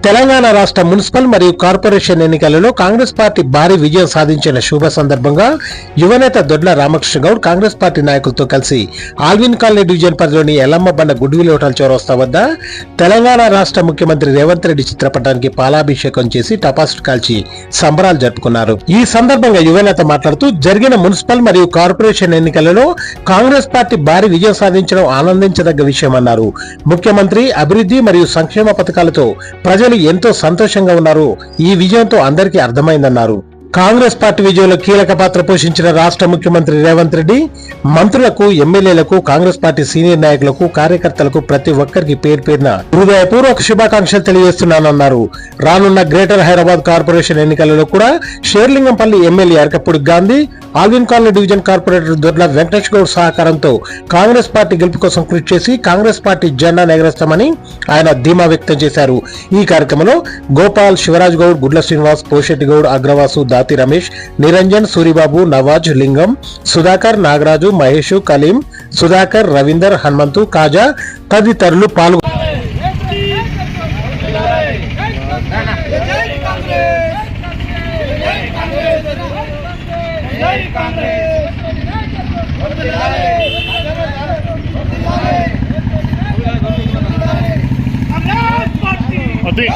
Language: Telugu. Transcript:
తెలంగాణ రాష్ట్ర మున్సిపల్ మరియు కార్పొరేషన్ ఎన్నికలలో కాంగ్రెస్ పార్టీ భారీ విజయం సాధించిన శుభ సందర్భంగా యువనేత దొడ్ల రామకృష్ణ గౌడ్ కాంగ్రెస్ పార్టీ నాయకులతో కలిసి ఆల్విన్ కాలనీ డివిజన్ పరిధిలోని ఎల్లమ్మ బండ గుడ్విల్ హోటల్ చౌరస్తా వద్ద తెలంగాణ రాష్ట్ర ముఖ్యమంత్రి రేవంత్ రెడ్డి చిత్రపటానికి పాలాభిషేకం చేసి టపాసులు కాల్చి సంబరాలు జరుపుకున్నారు. ఈ సందర్భంగా యువనేత మాట్లాడుతూ జరిగిన మున్సిపల్ మరియు కార్పొరేషన్ ఎన్నికలలో కాంగ్రెస్ పార్టీ భారీ విజయం సాధించడం ఆనందించదగ్గ విషయమన్నారు. ముఖ్యమంత్రి అభివృద్ధి మరియు సంక్షేమ పథకాలతో ప్రజలు ఎంతో సంతోషంగా ఉన్నారు. ఈ విజయంతో అందరికీ అర్థమైందన్నారు. కాంగ్రెస్ పార్టీ విజయంలో కీలక పాత్ర పోషించిన రాష్ట్ర ముఖ్యమంత్రి రేవంత్ రెడ్డి మంత్రులకు, ఎమ్మెల్యేలకు, కాంగ్రెస్ పార్టీ సీనియర్ నాయకులకు, కార్యకర్తలకు ప్రతి ఒక్కరికి పేరు పేరున హృదయపూర్వక శుభాకాంక్షలు తెలియజేస్తున్నానన్నారు. రానున్న గ్రేటర్ హైదరాబాద్ కార్పొరేషన్ ఎన్నికలలో కూడా Serilingampally MLA Arekapudi Gandhi, Alwyn colony division corporator Dodla Venkatesh Goud సహకారంతో కాంగ్రెస్ పార్టీ గెలుపు కోసం కృషి చేసి కాంగ్రెస్ పార్టీ జెండా ఎగరేస్తామని ఆయన ధీమా వ్యక్తం చేశారు. ఈ కార్యక్రమంలో గోపాల్, శివరాజ్ గౌడ్, గుడ్ల శ్రీనివాస్, పోషెట్టి గౌడ్, అగ్రవాసు, దాతి రమేష్, నిరంజన్, సూరిబాబు, నవాజ్, లింగం, సుధాకర్, నాగరాజు, మహేష్, కలీం, సుధాకర్, రవీందర్, హనుమంతు, కాజా తదితరులు పాల్గొన్నారు. అదే